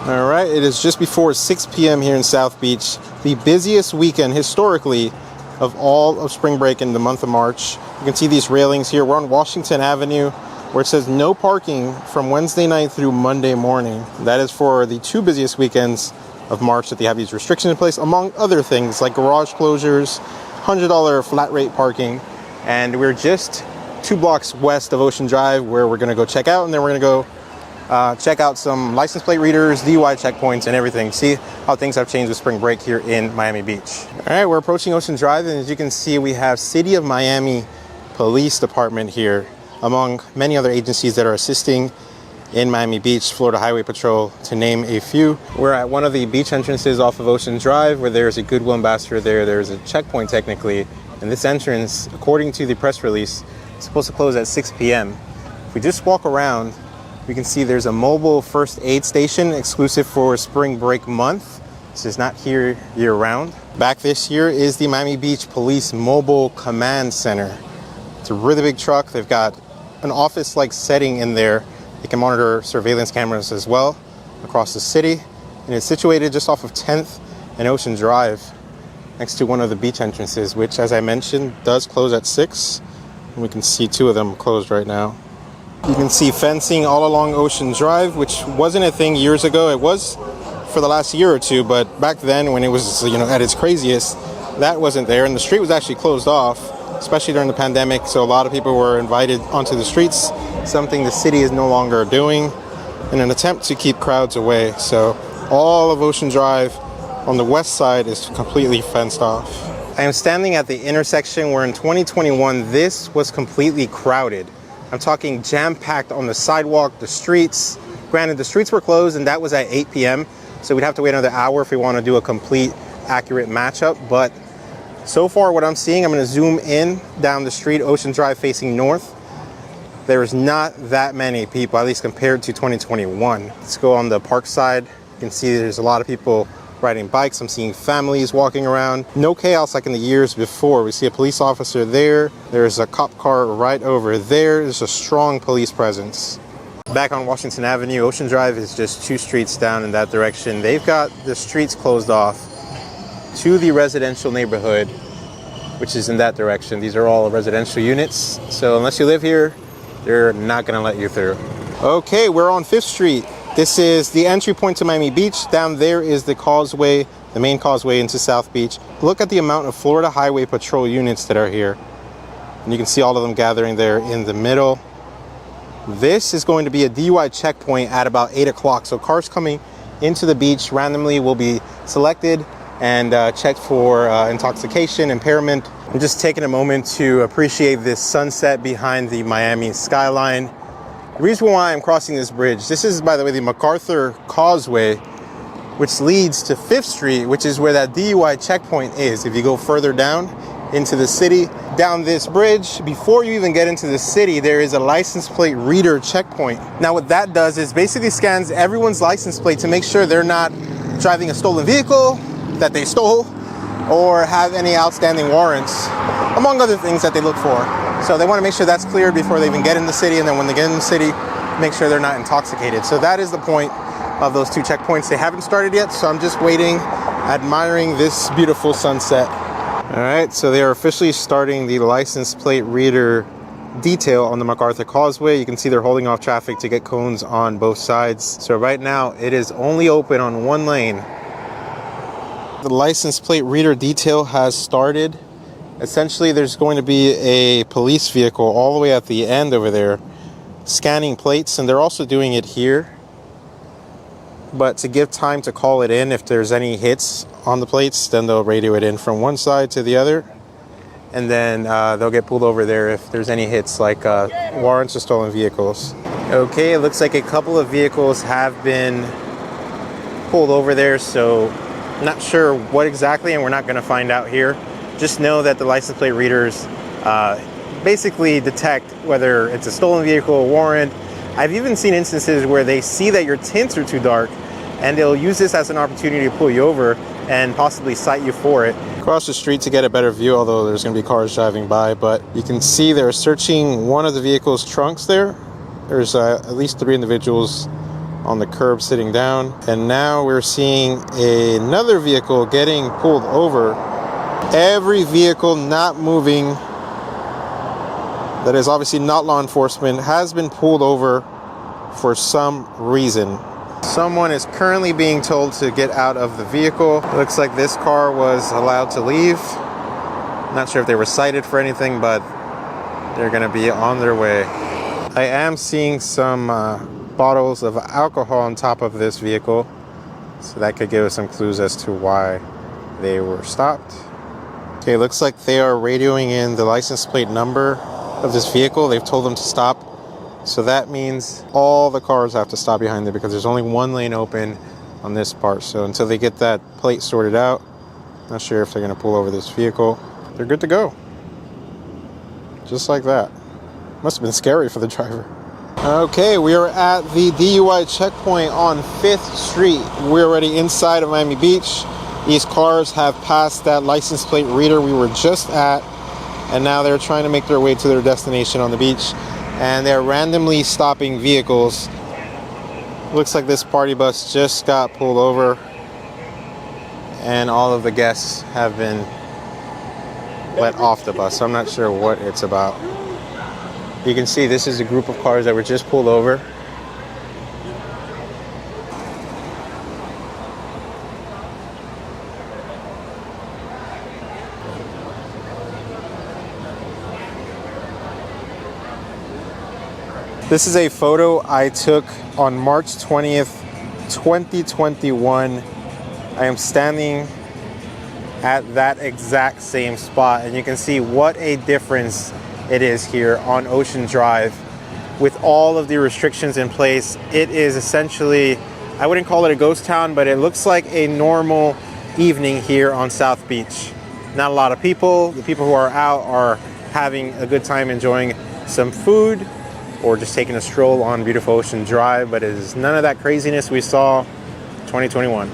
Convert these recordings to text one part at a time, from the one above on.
All right, it is just before 6 p.m. here in South Beach, the busiest weekend historically of all of spring break in the month of March. You can see these railings here. We're on Washington Avenue, where it says no parking from Wednesday night through Monday morning. That is for the 2 busiest weekends of March that they have these restrictions in place, among other things like garage closures, $100 flat rate parking, and we're just 2 blocks west of Ocean Drive, where we're going to go check out, and then we're going to go check out some license plate readers, DUI checkpoints, and everything. See how things have changed with spring break here in Miami Beach. All right, we're approaching Ocean Drive, and as you can see, we have City of Miami Police Department here, among many other agencies that are assisting in Miami Beach, Florida Highway Patrol, to name a few. We're at one of the beach entrances off of Ocean Drive, where there's a Goodwill ambassador there. There's a checkpoint technically, and this entrance, according to the press release, is supposed to close at 6 p.m. If we just walk around, we can see there's a mobile first aid station exclusive for spring break month. This is not here year-round. Back this year is the Miami Beach Police Mobile Command Center. It's a really big truck. They've got an office-like setting in there. They can monitor surveillance cameras as well across the city. And it's situated just off of 10th and Ocean Drive, next to one of the beach entrances, which, as I mentioned, does close at 6. And we can see 2 of them closed right now. You can see fencing all along Ocean Drive, which wasn't a thing years ago. It was for the last year or 2, but back then when it was, at its craziest, that wasn't there. And the street was actually closed off, especially during the pandemic. So a lot of people were invited onto the streets, something the city is no longer doing in an attempt to keep crowds away. So all of Ocean Drive on the west side is completely fenced off. I am standing at the intersection where in 2021, this was completely crowded. I'm talking jam-packed on the sidewalk, the streets. Granted, the streets were closed and that was at 8 p.m. So we'd have to wait another hour if we want to do a complete, accurate matchup. But so far what I'm seeing, I'm going to zoom in down the street, Ocean Drive facing north. There is not that many people, at least compared to 2021. Let's go on the park side. You can see there's a lot of people riding bikes. I'm seeing families walking around. No chaos like in the years before. We see a police officer there. There's a cop car right over there. There's a strong police presence. Back on Washington Avenue, Ocean Drive is just 2 streets down in that direction. They've got the streets closed off to the residential neighborhood, which is in that direction. These are all residential units. So unless you live here, they're not gonna let you through. Okay, we're on 5th Street. This is the entry point to Miami Beach. Down there is the causeway, the main causeway into South Beach. Look at the amount of Florida Highway Patrol units that are here. And you can see all of them gathering there in the middle. This is going to be a DUI checkpoint at about 8 o'clock. So cars coming into the beach randomly will be selected and checked for intoxication, impairment. I'm just taking a moment to appreciate this sunset behind the Miami skyline. The reason why I'm crossing this bridge, this is, by the way, the MacArthur Causeway, which leads to 5th Street, which is where that DUI checkpoint is. If you go further down into the city, down this bridge, before you even get into the city, there is a license plate reader checkpoint. Now what that does is basically scans everyone's license plate to make sure they're not driving a stolen vehicle that they stole or have any outstanding warrants, among other things that they look for. So they want to make sure that's cleared before they even get in the city, and then when they get in the city, make sure they're not intoxicated. So that is the point of those 2 checkpoints. They haven't started yet, so I'm just waiting, admiring this beautiful sunset. All right, so they are officially starting the license plate reader detail on the MacArthur Causeway. You can see they're holding off traffic to get cones on both sides. So right now, it is only open on 1 lane. The license plate reader detail has started. Essentially, there's going to be a police vehicle all the way at the end over there scanning plates, and they're also doing it here. But to give time to call it in, if there's any hits on the plates, then they'll radio it in from one side to the other. And then they'll get pulled over there if there's any hits like warrants or stolen vehicles. Okay, it looks like a couple of vehicles have been pulled over there, so not sure what exactly, and we're not going to find out here. Just know that the license plate readers basically detect whether it's a stolen vehicle or warrant. I've even seen instances where they see that your tints are too dark and they'll use this as an opportunity to pull you over and possibly cite you for it. Across the street to get a better view, although there's going to be cars driving by, but you can see they're searching one of the vehicle's trunks there. There's at least 3 individuals on the curb sitting down. And now we're seeing another vehicle getting pulled over. Every vehicle not moving, that is obviously not law enforcement, has been pulled over for some reason. Someone is currently being told to get out of the vehicle. It looks like this car was allowed to leave. Not sure if they were cited for anything, but they're gonna be on their way. I am seeing some bottles of alcohol on top of this vehicle, so that could give us some clues as to why they were stopped. Okay, looks like they are radioing in the license plate number of this vehicle. They've told them to stop, so that means all the cars have to stop behind it because there's only one lane open on this part. So until they get that plate sorted out, not sure if they're going to pull over this vehicle. They're good to go, just like that. Must have been scary for the driver. Okay, we are at the DUI checkpoint on 5th Street. We're already inside of Miami Beach. These cars have passed that license plate reader we were just at, and now they're trying to make their way to their destination on the beach, and they're randomly stopping vehicles. Looks like this party bus just got pulled over, and all of the guests have been let off the bus, so I'm not sure what it's about. You can see this is a group of cars that were just pulled over. This is a photo I took on March 20th, 2021. I am standing at that exact same spot, and you can see what a difference it is here on Ocean Drive. With all of the restrictions in place, it is essentially, I wouldn't call it a ghost town, but it looks like a normal evening here on South Beach. Not a lot of people. The people who are out are having a good time enjoying some food or just taking a stroll on beautiful Ocean Drive, but it is none of that craziness we saw 2021.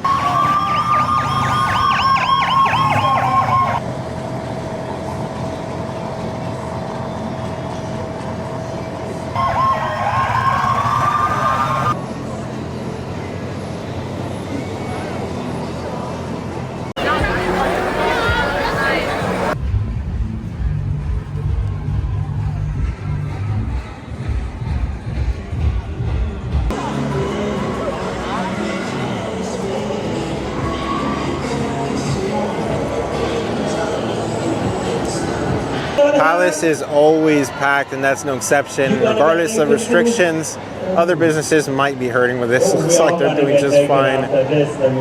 Palace is always packed, and that's no exception. Regardless of restrictions, other businesses might be hurting with this. Looks like they're doing just fine.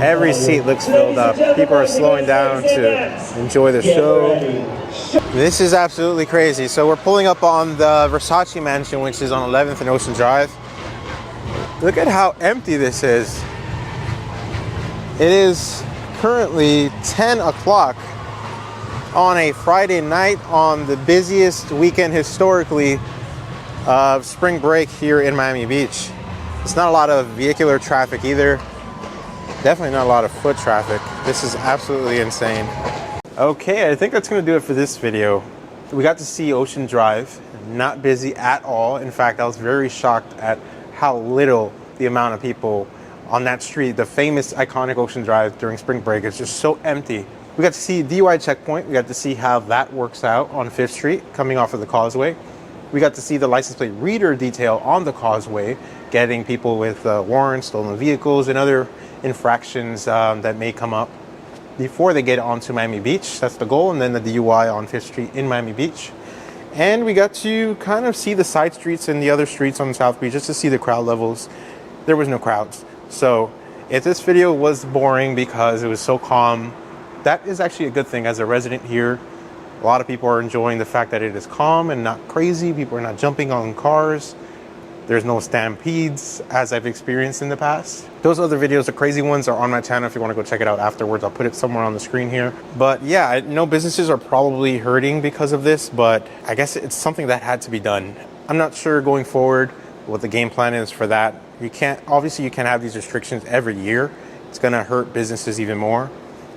Every seat looks filled up. People are slowing down to enjoy the show. This is absolutely crazy. So we're pulling up on the Versace mansion, which is on 11th and Ocean Drive. Look at how empty this is. It is currently 10 o'clock on a Friday night on the busiest weekend historically of spring break here in Miami Beach. It's not a lot of vehicular traffic either. Definitely not a lot of foot traffic. This is absolutely insane. Okay, I think that's gonna do it for this video. We got to see Ocean Drive, not busy at all. In fact, I was very shocked at how little the amount of people on that street, the famous iconic Ocean Drive during spring break. It's just so empty. We got to see DUI checkpoint. We got to see how that works out on 5th Street coming off of the causeway. We got to see the license plate reader detail on the causeway, getting people with warrants, stolen vehicles, and other infractions that may come up before they get onto Miami Beach. That's the goal. And then the DUI on 5th Street in Miami Beach. And we got to kind of see the side streets and the other streets on South Beach just to see the crowd levels. There was no crowds. So if this video was boring because it was so calm, that is actually a good thing. As a resident here, a lot of people are enjoying the fact that it is calm and not crazy. People are not jumping on cars. There's no stampedes, as I've experienced in the past. Those other videos, the crazy ones, are on my channel if you want to go check it out afterwards. I'll put it somewhere on the screen here. But yeah, I know businesses are probably hurting because of this, but I guess it's something that had to be done. I'm not sure going forward what the game plan is for that. Obviously you can't have these restrictions every year. It's gonna hurt businesses even more.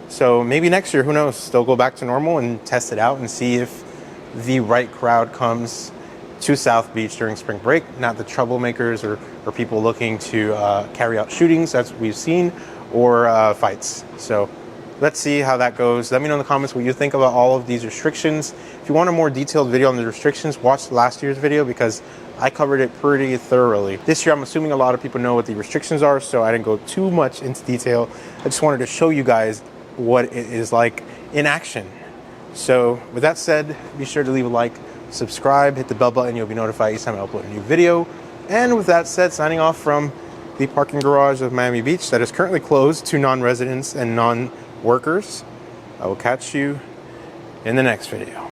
So maybe next year, who knows, they'll go back to normal and test it out and see if the right crowd comes to South Beach during spring break, not the troublemakers or people looking to carry out shootings as we've seen, or fights. So let's see how that goes. Let me know in the comments what you think about all of these restrictions. If you want a more detailed video on the restrictions, watch last year's video because I covered it pretty thoroughly. This year, I'm assuming a lot of people know what the restrictions are, so I didn't go too much into detail. I just wanted to show you guys what it is like in action. So with that said, be sure to leave a like, subscribe, hit the bell button. You'll be notified each time I upload a new video. And with that said, signing off from the parking garage of Miami Beach that is currently closed to non-residents and non-workers. I will catch you in the next video.